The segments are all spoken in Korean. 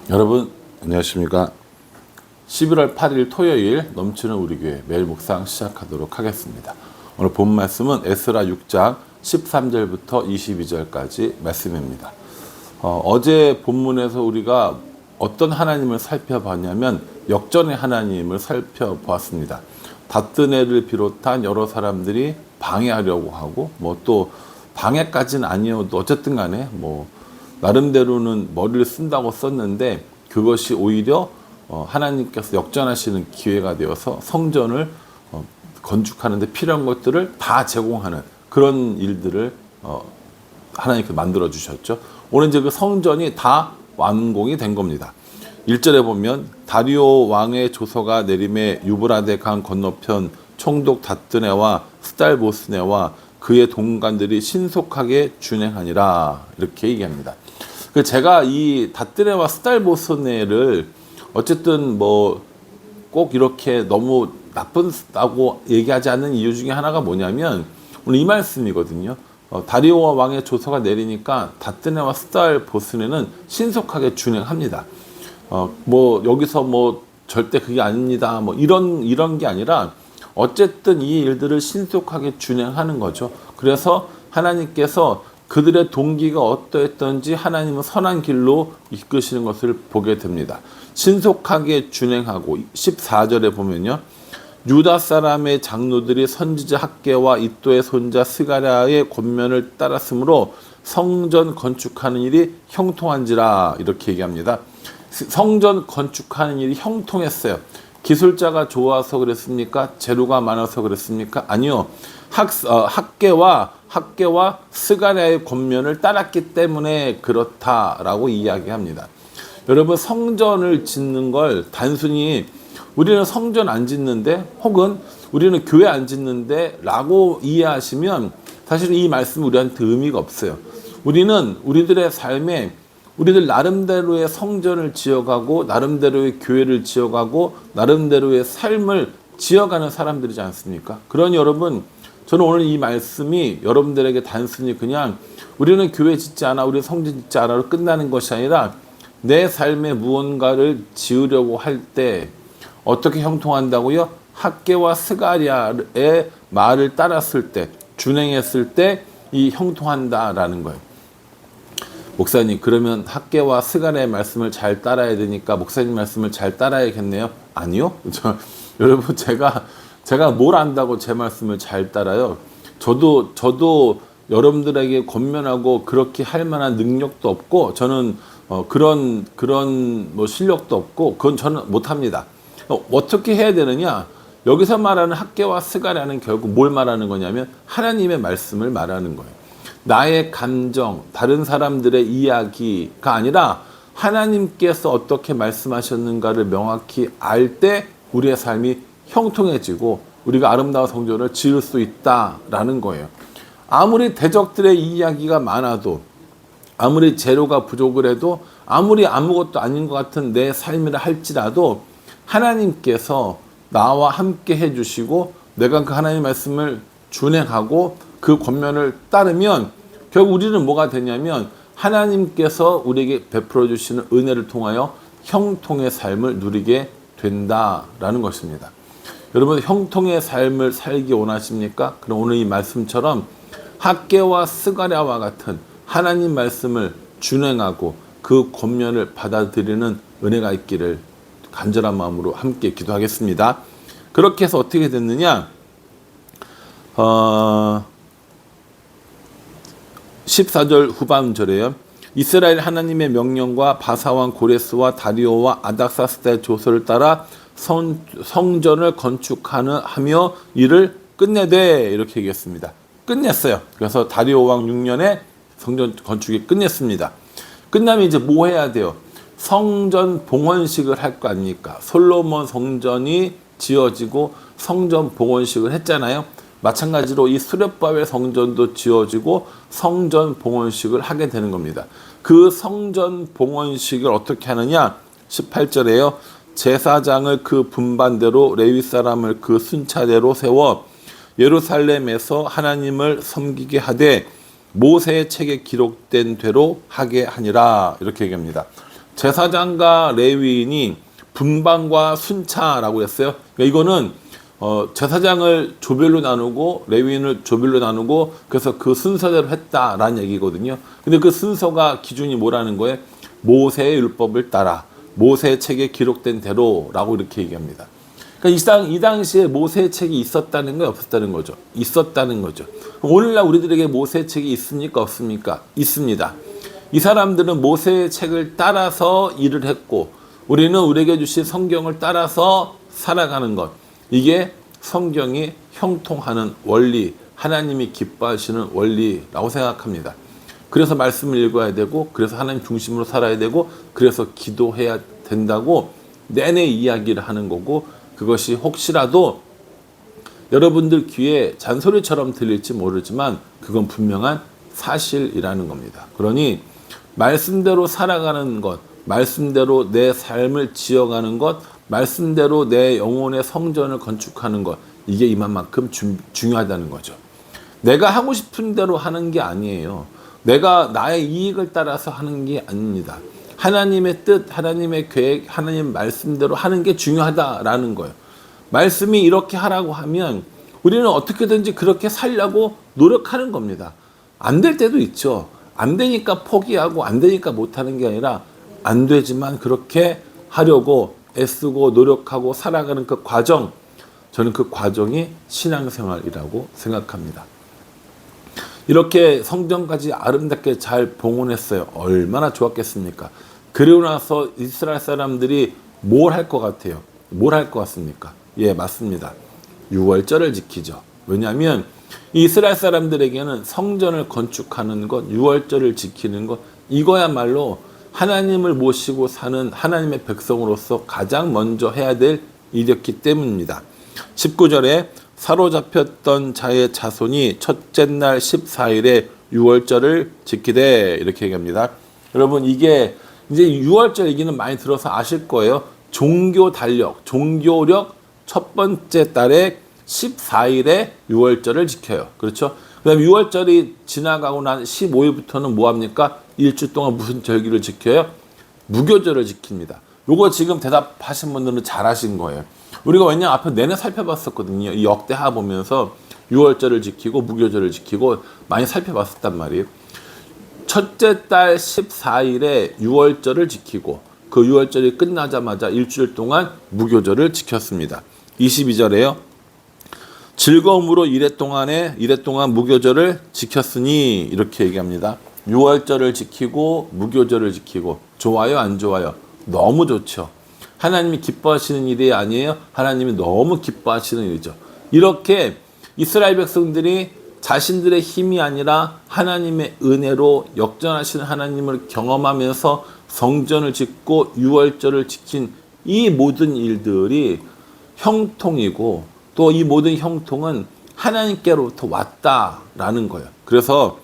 여러분 안녕하십니까. 11월 8일 토요일 넘치는 우리 교회 매일 묵상 시작하도록 하겠습니다. 오늘 본 말씀은 에스라 6장 13절부터 22절까지 말씀입니다. 어제 본문에서 우리가 어떤 하나님을 살펴봤냐면 역전의 하나님을 살펴보았습니다. 다뜨네를 비롯한 여러 사람들이 방해하려고 하고 또 방해까지는 아니어도 어쨌든 간에 나름대로는 머리를 쓴다고 썼는데 그것이 오히려 하나님께서 역전하시는 기회가 되어서 성전을 건축하는 데 필요한 것들을 다 제공하는 그런 일들을 하나님께서 만들어 주셨죠. 오늘 이제 그 성전이 다 완공이 된 겁니다. 1절에 보면 다리오 왕의 조서가 내림에 유브라데 강 건너편 총독 다뜨네와 스달보스네와 그의 동관들이 신속하게 준행하니라 이렇게 얘기합니다. 제가 이 다뜨네와 스달보스네를 어쨌든 꼭 이렇게 너무 나쁘다고 얘기하지 않는 이유 중에 하나가 뭐냐면 오늘 이 말씀이거든요. 다리오 왕의 조서가 내리니까 다뜨네와 스달보스네는 신속하게 준행합니다. 여기서 절대 그게 아닙니다. 이런 게 아니라 어쨌든 이 일들을 신속하게 준행하는 거죠. 그래서 하나님께서 그들의 동기가 어떠했던지 하나님은 선한 길로 이끄시는 것을 보게 됩니다. 신속하게 준행하고 14절에 보면요. 유다 사람의 장로들이 선지자 학개와 이도의 손자 스가랴의 권면을 따랐으므로 성전 건축하는 일이 형통한지라 이렇게 얘기합니다. 성전 건축하는 일이 형통했어요. 기술자가 좋아서 그랬습니까? 재료가 많아서 그랬습니까? 아니요. 학개와 스가랴의 권면을 따랐기 때문에 그렇다라고 이야기합니다. 여러분 성전을 짓는 걸 단순히 우리는 성전 안 짓는데 혹은 우리는 교회 안 짓는데 라고 이해하시면 사실 이 말씀 우리한테 의미가 없어요. 우리는 우리들의 삶에 우리들 나름대로의 성전을 지어가고 나름대로의 교회를 지어가고 나름대로의 삶을 지어가는 사람들이지 않습니까? 그러니 여러분 저는 오늘 이 말씀이 여러분들에게 단순히 그냥 우리는 교회 짓지 않아 우리는 성전 짓지 않아로 끝나는 것이 아니라 내 삶에 무언가를 지으려고 할 때 어떻게 형통한다고요? 학개와 스가랴의 말을 따랐을 때 준행했을 때 이 형통한다라는 거예요. 목사님 그러면 학개와 스가랴의 말씀을 잘 따라야 되니까 목사님 말씀을 잘 따라야겠네요? 아니요. 여러분 제가 뭘 안다고 제 말씀을 잘 따라요? 저도 여러분들에게 권면하고 그렇게 할 만한 능력도 없고 저는 그런 실력도 없고 그건 저는 못합니다. 어떻게 해야 되느냐? 여기서 말하는 학개와 스가랴는 결국 뭘 말하는 거냐면 하나님의 말씀을 말하는 거예요. 나의 감정, 다른 사람들의 이야기가 아니라 하나님께서 어떻게 말씀하셨는가를 명확히 알 때 우리의 삶이 형통해지고 우리가 아름다운 성전을 지을 수 있다라는 거예요. 아무리 대적들의 이야기가 많아도 아무리 재료가 부족을 해도 아무리 아무것도 아닌 것 같은 내 삶이라 할지라도 하나님께서 나와 함께 해주시고 내가 그 하나님의 말씀을 준행하고 그 권면을 따르면 결국 우리는 뭐가 되냐면 하나님께서 우리에게 베풀어 주시는 은혜를 통하여 형통의 삶을 누리게 된다라는 것입니다. 여러분 형통의 삶을 살기 원하십니까? 그럼 오늘 이 말씀처럼 학개와 스가랴와 같은 하나님 말씀을 준행하고 그 권면을 받아들이는 은혜가 있기를 간절한 마음으로 함께 기도하겠습니다. 그렇게 해서 어떻게 됐느냐? 14절 후반절에요. 이스라엘 하나님의 명령과 바사왕 고레스와 다리오와 아닥사스다의 조서를 따라 성전을 건축하며 일을 끝내되 이렇게 얘기했습니다. 끝냈어요. 그래서 다리오 왕 6년에 성전 건축이 끝냈습니다. 끝나면 이제 뭐 해야 돼요? 성전 봉헌식을 할 거 아닙니까? 솔로몬 성전이 지어지고 성전 봉헌식을 했잖아요. 마찬가지로 이 수렙바벨 성전도 지어지고 성전 봉헌식을 하게 되는 겁니다. 그 성전 봉헌식을 어떻게 하느냐? 18절에요. 제사장을 그 분반대로 레위 사람을 그 순차대로 세워 예루살렘에서 하나님을 섬기게 하되 모세의 책에 기록된 대로 하게 하니라 이렇게 얘기합니다. 제사장과 레위인이 분방과 순차라고 했어요. 그러니까 이거는 제사장을 조별로 나누고 레위인을 조별로 나누고 그래서 그 순서대로 했다라는 얘기거든요. 근데 그 순서가 기준이 뭐라는 거예요? 모세의 율법을 따라 모세의 책에 기록된 대로라고 이렇게 얘기합니다. 그러니까 이 당시에 모세의 책이 있었다는 거예요, 없었다는 거죠? 있었다는 거죠. 오늘날 우리들에게 모세의 책이 있습니까, 없습니까? 있습니다. 이 사람들은 모세의 책을 따라서 일을 했고 우리는 우리에게 주신 성경을 따라서 살아가는 것. 이게 성경이 형통하는 원리, 하나님이 기뻐하시는 원리라고 생각합니다. 그래서 말씀을 읽어야 되고 그래서 하나님 중심으로 살아야 되고 그래서 기도해야 된다고 내내 이야기를 하는 거고 그것이 혹시라도 여러분들 귀에 잔소리처럼 들릴지 모르지만 그건 분명한 사실이라는 겁니다. 그러니 말씀대로 살아가는 것, 말씀대로 내 삶을 지어가는 것, 말씀대로 내 영혼의 성전을 건축하는 것, 이게 이만큼 중요하다는 거죠. 내가 하고 싶은 대로 하는 게 아니에요. 내가 나의 이익을 따라서 하는 게 아닙니다. 하나님의 뜻, 하나님의 계획, 하나님 말씀대로 하는 게 중요하다라는 거예요. 말씀이 이렇게 하라고 하면 우리는 어떻게든지 그렇게 살려고 노력하는 겁니다. 안 될 때도 있죠. 안 되니까 포기하고 안 되니까 못하는 게 아니라 안 되지만 그렇게 하려고 애쓰고 노력하고 살아가는 그 과정, 저는 그 과정이 신앙생활이라고 생각합니다. 이렇게 성전까지 아름답게 잘 봉헌했어요. 얼마나 좋았겠습니까? 그리고 나서 이스라엘 사람들이 뭘 할 것 같아요? 뭘 할 것 같습니까? 예, 맞습니다. 유월절을 지키죠. 왜냐하면 이스라엘 사람들에게는 성전을 건축하는 것, 유월절을 지키는 것, 이거야말로 하나님을 모시고 사는 하나님의 백성으로서 가장 먼저 해야 될 일이었기 때문입니다. 19절에 사로잡혔던 자의 자손이 첫째 날 14일에 유월절을 지키되 이렇게 얘기합니다. 여러분 이게 이제 유월절 얘기는 많이 들어서 아실 거예요. 종교 달력, 종교력 첫 번째 달에 14일에 유월절을 지켜요. 그렇죠? 그 다음에 유월절이 지나가고 난 15일부터는 뭐합니까? 일주 동안 무슨 절기를 지켜요? 무교절을 지킵니다. 요거 지금 대답하신 분들은 잘하신 거예요. 우리가 왜냐 앞에 내내 살펴봤었거든요. 이 역대하 보면서 유월절을 지키고 무교절을 지키고 많이 살펴봤었단 말이에요. 첫째 달 14일에 유월절을 지키고 그 유월절이 끝나자마자 일주일 동안 무교절을 지켰습니다. 22절에요. 즐거움으로 이래 동안 무교절을 지켰으니 이렇게 얘기합니다. 유월절을 지키고 무교절을 지키고 좋아요, 안 좋아요? 너무 좋죠. 하나님이 기뻐하시는 일이 아니에요. 하나님이 너무 기뻐하시는 일이죠. 이렇게 이스라엘 백성들이 자신들의 힘이 아니라 하나님의 은혜로 역전하시는 하나님을 경험하면서 성전을 짓고 유월절을 지킨 이 모든 일들이 형통이고 또 이 모든 형통은 하나님께로부터 왔다라는 거예요. 그래서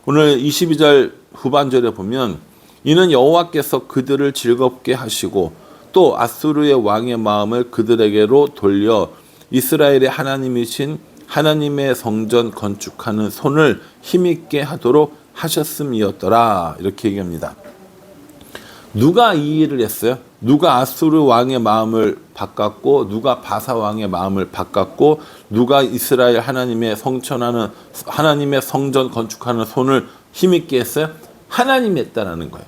오늘 22절 후반절에 보면 이는 여호와께서 그들을 즐겁게 하시고 또 아수르의 왕의 마음을 그들에게로 돌려 이스라엘의 하나님이신 하나님의 성전 건축하는 손을 힘있게 하도록 하셨음이었더라. 이렇게 얘기합니다. 누가 이 일을 했어요? 누가 아수르 왕의 마음을 바꿨고 누가 바사 왕의 마음을 바꿨고 누가 이스라엘 하나님의 성전하는 하나님의 성전 건축하는 손을 힘있게 했어요? 하나님이 했다라는 거예요.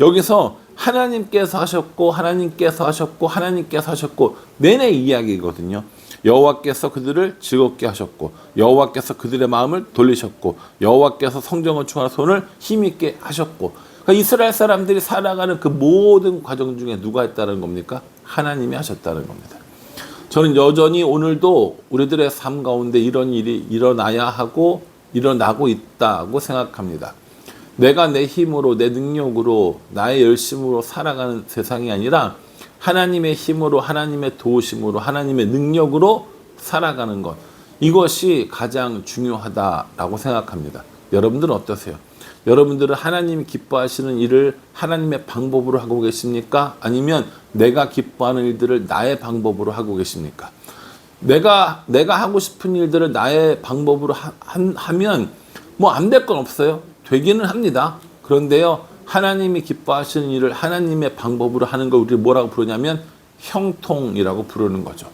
여기서 하나님께서 하셨고 하나님께서 하셨고 하나님께서 하셨고 내내 이야기거든요. 여호와께서 그들을 즐겁게 하셨고 여호와께서 그들의 마음을 돌리셨고 여호와께서 성전 건축하는 손을 힘있게 하셨고 그러니까 이스라엘 사람들이 살아가는 그 모든 과정 중에 누가 했다는 겁니까? 하나님이 하셨다는 겁니다. 저는 여전히 오늘도 우리들의 삶 가운데 이런 일이 일어나야 하고 일어나고 있다고 생각합니다. 내가 내 힘으로 내 능력으로 나의 열심으로 살아가는 세상이 아니라 하나님의 힘으로 하나님의 도우심으로 하나님의 능력으로 살아가는 것, 이것이 가장 중요하다라고 생각합니다. 여러분들은 어떠세요? 여러분들은 하나님이 기뻐하시는 일을 하나님의 방법으로 하고 계십니까? 아니면 내가 기뻐하는 일들을 나의 방법으로 하고 계십니까? 내가 하고 싶은 일들을 나의 방법으로 하면 뭐 안 될 건 없어요. 되기는 합니다. 그런데요, 하나님이 기뻐하시는 일을 하나님의 방법으로 하는 걸 우리 뭐라고 부르냐면 형통이라고 부르는 거죠.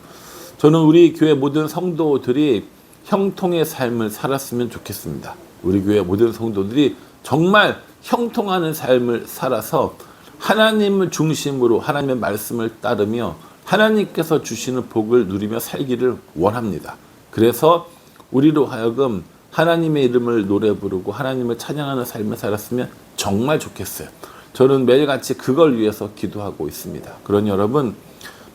저는 우리 교회 모든 성도들이 형통의 삶을 살았으면 좋겠습니다. 우리 교회 모든 성도들이 정말 형통하는 삶을 살아서 하나님을 중심으로 하나님의 말씀을 따르며 하나님께서 주시는 복을 누리며 살기를 원합니다. 그래서 우리로 하여금 하나님의 이름을 노래 부르고 하나님을 찬양하는 삶을 살았으면 정말 좋겠어요. 저는 매일같이 그걸 위해서 기도하고 있습니다. 그러니 여러분,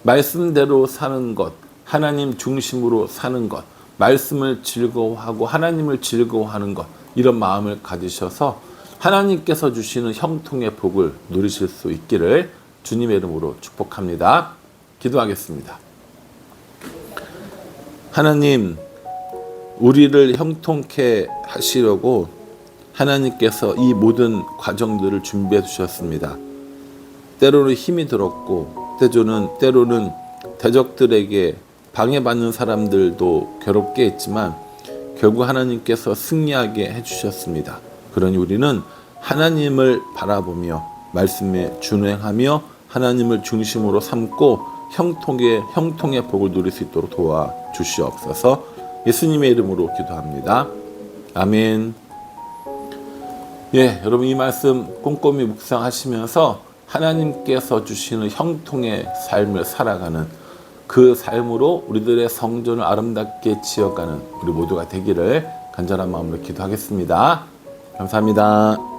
말씀대로 사는 것, 하나님 중심으로 사는 것, 말씀을 즐거워하고 하나님을 즐거워하는 것, 이런 마음을 가지셔서 하나님께서 주시는 형통의 복을 누리실 수 있기를 주님의 이름으로 축복합니다. 기도하겠습니다. 하나님, 우리를 형통케 하시려고 하나님께서 이 모든 과정들을 준비해 주셨습니다. 때로는 힘이 들었고 때로는 대적들에게 방해받는 사람들도 괴롭게 했지만 결국 하나님께서 승리하게 해주셨습니다. 그러니 우리는 하나님을 바라보며 말씀에 준행하며 하나님을 중심으로 삼고 형통의 복을 누릴 수 있도록 도와주시옵소서. 예수님의 이름으로 기도합니다. 아멘. 예, 여러분 이 말씀 꼼꼼히 묵상하시면서 하나님께서 주시는 형통의 삶을 살아가는 그 삶으로 우리들의 성전을 아름답게 지어가는 우리 모두가 되기를 간절한 마음으로 기도하겠습니다. 감사합니다.